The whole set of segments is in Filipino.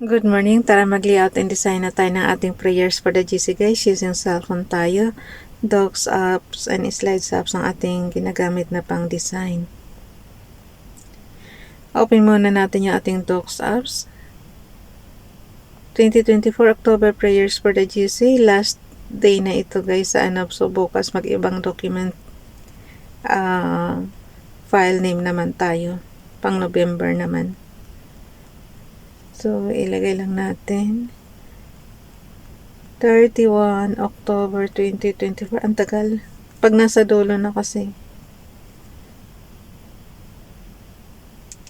Good morning. Tara mag-layout and design na tayo ng ating prayers for the GC guys. Using cellphone tayo. Docs apps and slides apps ang ating ginagamit na pang design. Open muna natin yung ating docs apps. 2024 October prayers for the GC. Last day na ito guys sa ANOP. So bukas mag-ibang document. File name naman tayo. Pang November naman. So, ilagay lang natin 31 October 2024. Ang tagal. Pag nasa dulo na kasi.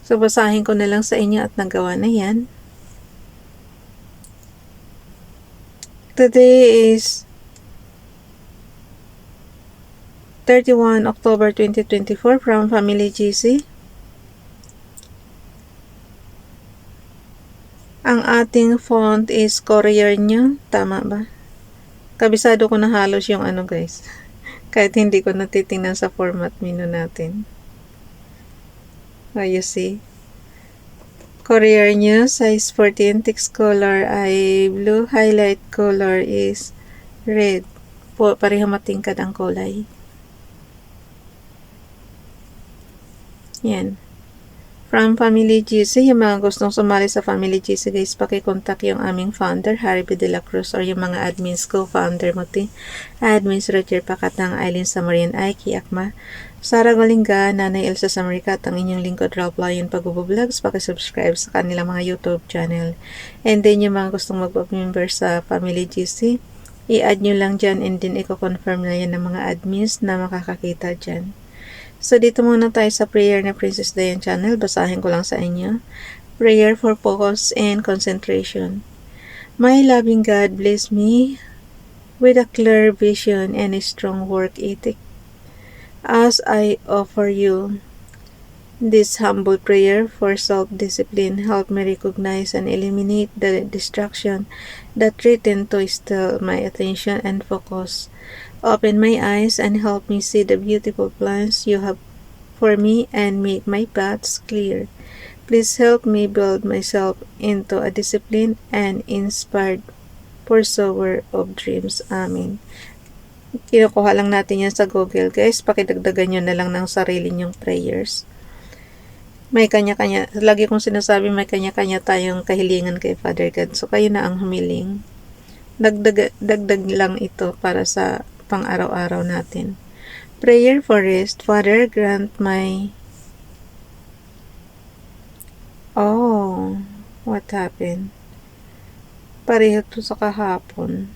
So, basahin ko na lang sa inyo at nagawa na yan. Today is 31 October 2024 from Family GC. Ang ating font is Courier nyo. Tama ba? Kabisado ko na halos yung ano guys. Kahit hindi ko natitingnan sa format menu natin. You see? Courier nyo, size 14, text color ay blue, highlight color is red. Pareho matingkad ang kulay. Yan. From Family GC, yung mga gustong sumali sa Family GC guys, pakikontak yung aming founder, Harry B. De La Cruz, or yung mga admins ko, founder mo admins Roger Pakatang, Eileen Samarian, Aiki Akma, Sara Galinga, Nanay Elsa Samaricat, ang inyong lingkod Ralph Lion Pag-vlogs, pakisubscribe sa kanilang mga YouTube channel. And then yung mga gustong mag-member sa Family GC, i-add nyo lang dyan and then i-confirm na yan ng mga admins na makakakita dyan. So, dito muna tayo sa prayer na Princess Diane channel. Basahin ko lang sa inyo. Prayer for focus and concentration. My loving God, bless me with a clear vision and a strong work ethic. As I offer you this humble prayer for self-discipline, help me recognize and eliminate the distraction that threaten to steal my attention and focus. Open my eyes and help me see the beautiful plans you have for me and make my paths clear. Please help me build myself into a disciplined and inspired pursuer of dreams. Amen. Kinukuha lang natin yan sa Google guys. Pakidagdagan nyo na lang ng sarili nyong prayers. May kanya-kanya. Lagi kong sinasabi may kanya-kanya tayong kahilingan kay Father God. So kayo na ang humiling. Dagdag lang ito para sa pang-araw-araw natin. Prayer for rest. Father, grant my... Oh, what happened? Pareho to sa kahapon.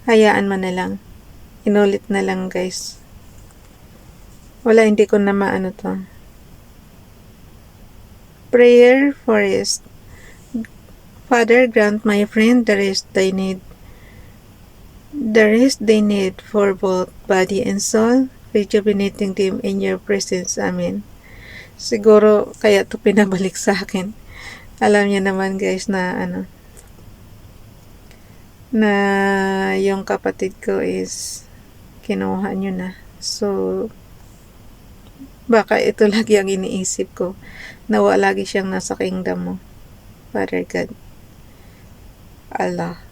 Hayaan mo na lang. Inulit na lang guys. Wala, hindi ko na maano to. Prayer for rest. Father, grant my friend the rest they need. The rest they need for both body and soul, rejuvenating them in your presence. Amen. Siguro kaya to pinabalik sa akin. Alam niyo naman guys na na yung kapatid ko is kinuha nyo na. So, baka ito lagi ang iniisip ko. Nawa lagi siyang nasa kingdom mo. Father God. Allah.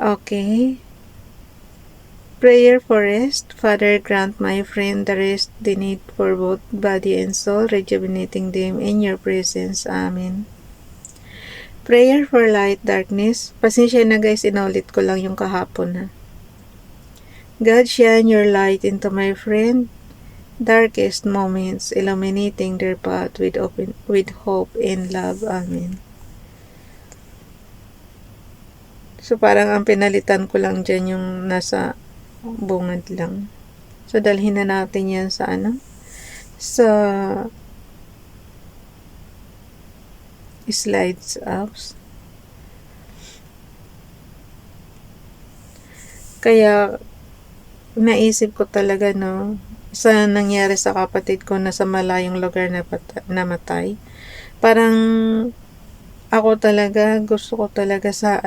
Okay. Prayer for rest. Father, grant my friend the rest they need for both body and soul, rejuvenating them in your presence. Amen. Prayer for light, darkness. Pasensya na guys, inulit ko lang yung kahapon ha. God, shine your light into my friend darkest moments, illuminating their path with hope and love. Amen. So, parang ang pinalitan ko lang dyan yung nasa bungad lang. So, dalhin na natin yan sa sa slides apps. Kaya, naisip ko talaga sa nangyari sa kapatid ko na sa malayong lugar na namatay. Parang ako talaga gusto ko talaga sa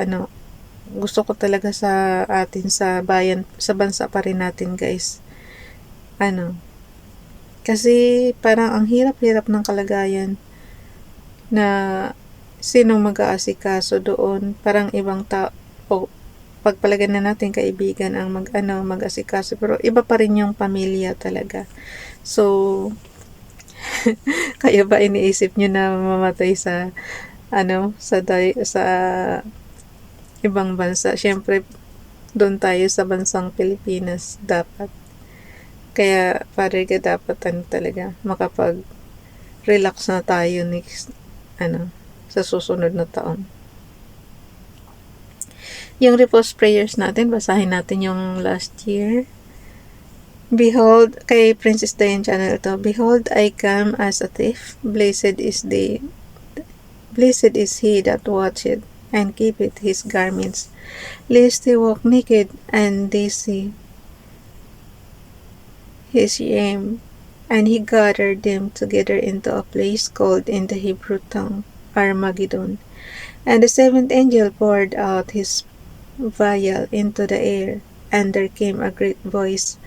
atin sa bayan, sa bansa pa rin natin guys. Kasi parang ang hirap-hirap ng kalagayan na sinong mag-aasikaso doon. Parang ibang tao, o pagpalagay na natin kaibigan ang mag-asikaso, pero iba pa rin yung pamilya talaga. So, kaya ba iniisip nyo na mamamatay sa sa ibang bansa? Syempre, doon tayo sa bansang Pilipinas dapat. Kaya, Father God, dapat talaga makapag-relax na tayo next, sa susunod na taon. Yung repose prayers natin, basahin natin yung last year. Behold, kay Princess Diane channel ito, behold, I come as a thief. Blessed is he that watcheth and keepeth his garments, lest he walk naked and they see his shame. And he gathered them together into a place called in the Hebrew tongue Armageddon. And the seventh angel poured out his vial into the air, and there came a great voice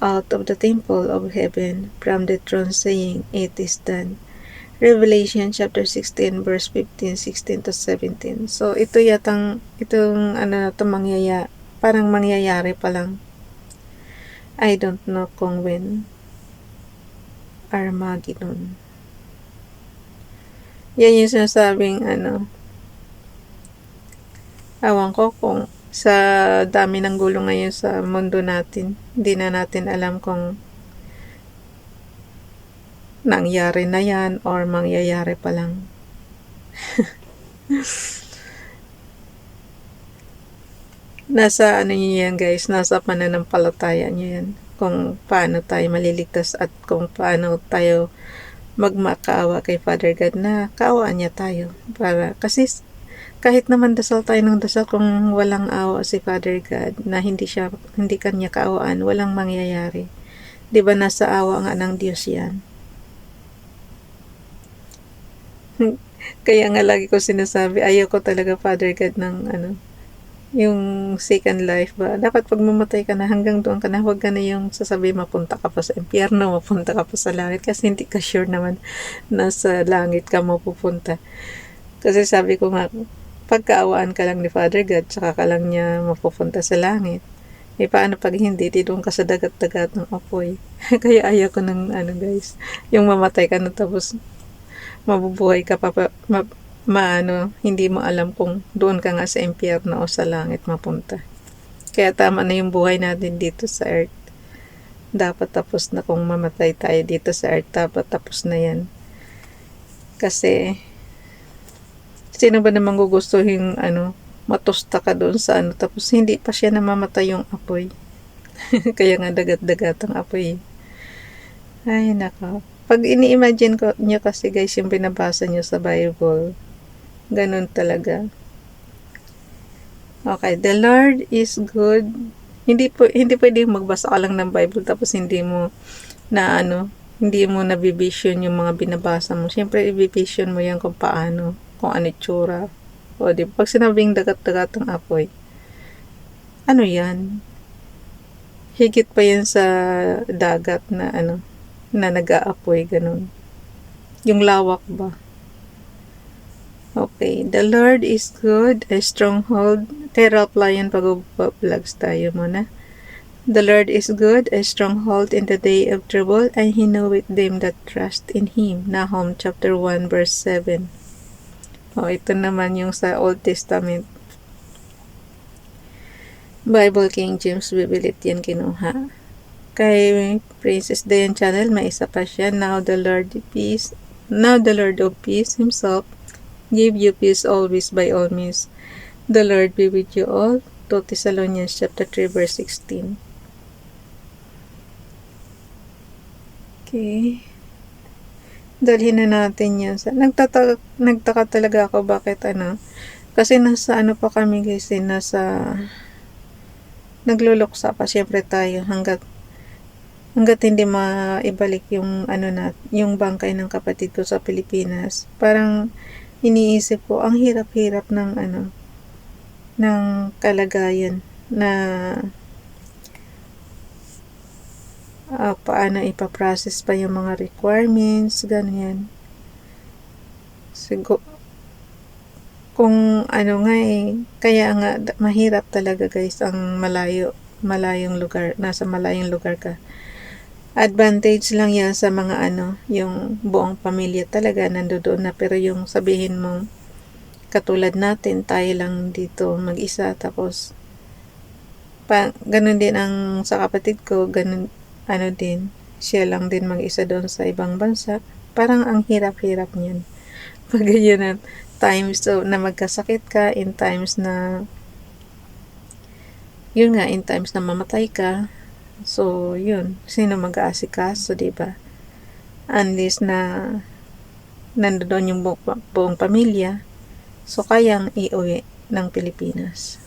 out of the temple of heaven from the throne saying, It is done. Revelation chapter 16 verse 15, 16 to 17. So itong parang mangyayari pa lang. I don't know kung when. Armageddon. Yan yung sinasabing awan ko kung sa dami ng gulo ngayon sa mundo natin, hindi na natin alam kung nangyari na yan or mangyayari pa lang. Nasa nyo yan guys, nasa pananampalataya nyo yan, kung paano tayo maliligtas at kung paano tayo magmakaawa kay Father God na kaawaan niya tayo. Kasi kahit naman dasal tayo ng dasal, kung walang awa si Father God na hindi kanya kaawaan, walang mangyayari. 'Di ba nasa awa nga ng Diyos 'yan? Kaya nga lagi ko sinasabi, ayoko talaga Father God ng yung second life ba. Dapat pag mamatay ka na, hanggang doon ka na, huwag ka na yung sasabi mapunta ka pa sa impyerno, mapunta ka pa sa langit, kasi hindi ka sure naman na sa langit ka mapupunta. Kasi sabi ko nga, pagkaawaan ka lang ni Father God, tsaka ka lang niya mapupunta sa langit. Paano pag hindi, doon ka sa dagat-dagat ng apoy. Kaya ayaw ko ng guys, yung mamatay ka na tapos mabubuhay ka pa, hindi mo alam kung doon ka nga sa impyerno o sa langit mapunta. Kaya tama na yung buhay natin dito sa earth. Dapat tapos na, kung mamatay tayo dito sa earth, dapat tapos na yan. Kasi sino ba namang gugustuhin matusta ka doon sa tapos hindi pa siya namamatay yung apoy. Kaya nga dagat-dagat ang apoy. Ay nako. Pag ini-imagine ko nyo kasi guys yung binabasa nyo sa Bible, ganun talaga. Okay, the Lord is good. Hindi pwedeng magbasa ka lang ng Bible tapos hindi mo nabivision yung mga binabasa mo. Siyempre, i-vision mo yan kung paano, kung ano itsura. O, di ba? Pag sinabing dagat-dagat ang apoy, ano yan? Higit pa yan sa dagat na na nag-aapoy, ganun. Yung lawak ba? Okay, the Lord is good, a stronghold. Terraplayan pag-vlogs tayo muna. The Lord is good, a stronghold in the day of trouble, and He knoweth them that trust in Him. Nahum chapter 1 verse 7. Ito naman yung sa Old Testament. Bible King James Bible yan kinuha. Kay Princess Diane channel, may isa pa siya. Now the Lord of peace himself give you peace always by all means. The Lord be with you all. 2 Thessalonians chapter 3 verse 16. Okay. Dalhin na natin yan. Nagtaka talaga ako bakit kasi nasa pa kami guys, nasa nagluluksa pa syempre tayo hanggat hindi maibalik yung yung bangkay ng kapatid ko sa Pilipinas. Parang iniisip ko, ang hirap-hirap ng ng kalagayan na paano ipaprocess pa yung mga requirements, ganyan. Siguro, kung ano nga kaya nga mahirap talaga guys ang malayong lugar, nasa malayong lugar ka. Advantage lang yan sa mga yung buong pamilya talaga nandoon na, pero yung sabihin mong katulad natin, tayo lang dito mag-isa, tapos ganun din ang sa kapatid ko, ganun din, siya lang din mag-isa doon sa ibang bansa. Parang ang hirap-hirap niyan. Pag ganyan na times na magkasakit ka, in times na mamatay ka. So, yun. Sino mag-aasikaso, diba? Unless na nandoon yung buong pamilya, so kayang iuwi ng Pilipinas.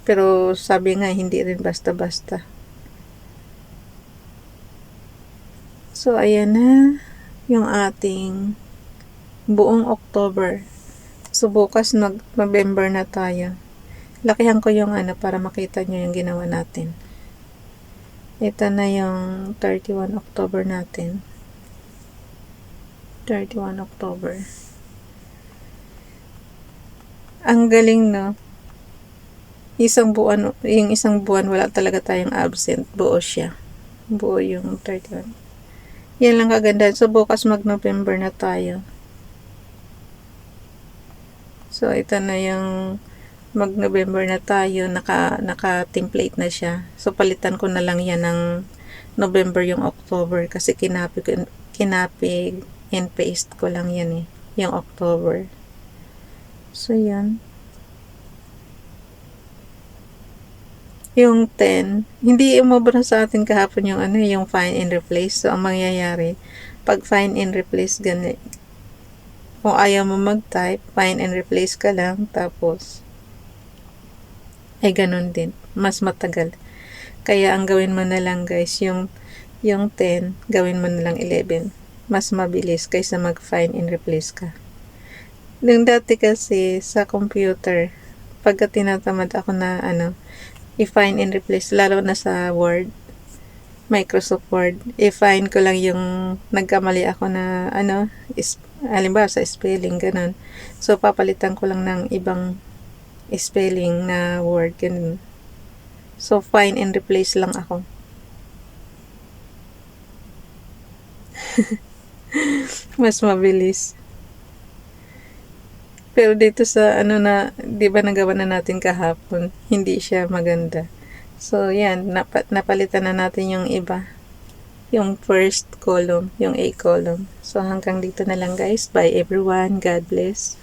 Pero sabi nga, hindi rin basta-basta. So, ayan na yung ating buong October. So, bukas November na tayo. Lakihan ko yung para makita nyo yung ginawa natin. Ito na yung 31 October natin. 31 October. Ang galing, no? Yung isang buwan wala talaga tayong absent. Buo siya. Buo yung 31. Yan lang kaganda. So, bukas mag-November na tayo. So, ito na yung mag-November na tayo, naka-template na siya. So, palitan ko na lang yan ng November yung October kasi kinapig and paste ko lang yan yung October. So, yan. Yung 10, hindi umabot sa atin kahapon yung find and replace. So, ang mangyayari, pag find and replace, ganit. Kung ayaw mo mag-type, find and replace ka lang, tapos ganun din. Mas matagal. Kaya ang gawin mo na lang guys, yung 10, gawin mo na lang 11. Mas mabilis kaysa mag-find and replace ka. Nung dati kasi sa computer, pagka tinatamad ako na i-find and replace, lalo na sa Word, Microsoft Word, i-find ko lang yung nagkamali ako na halimbawa sa spelling, ganun. So, papalitan ko lang ng ibang spelling na word, ganun. So, find and replace lang ako. Mas mabilis. Pero dito sa di ba nagawa na natin kahapon, hindi siya maganda. So, yan, napalitan na natin yung iba. Yung first column, yung A column. So, hanggang dito na lang guys. Bye everyone. God bless.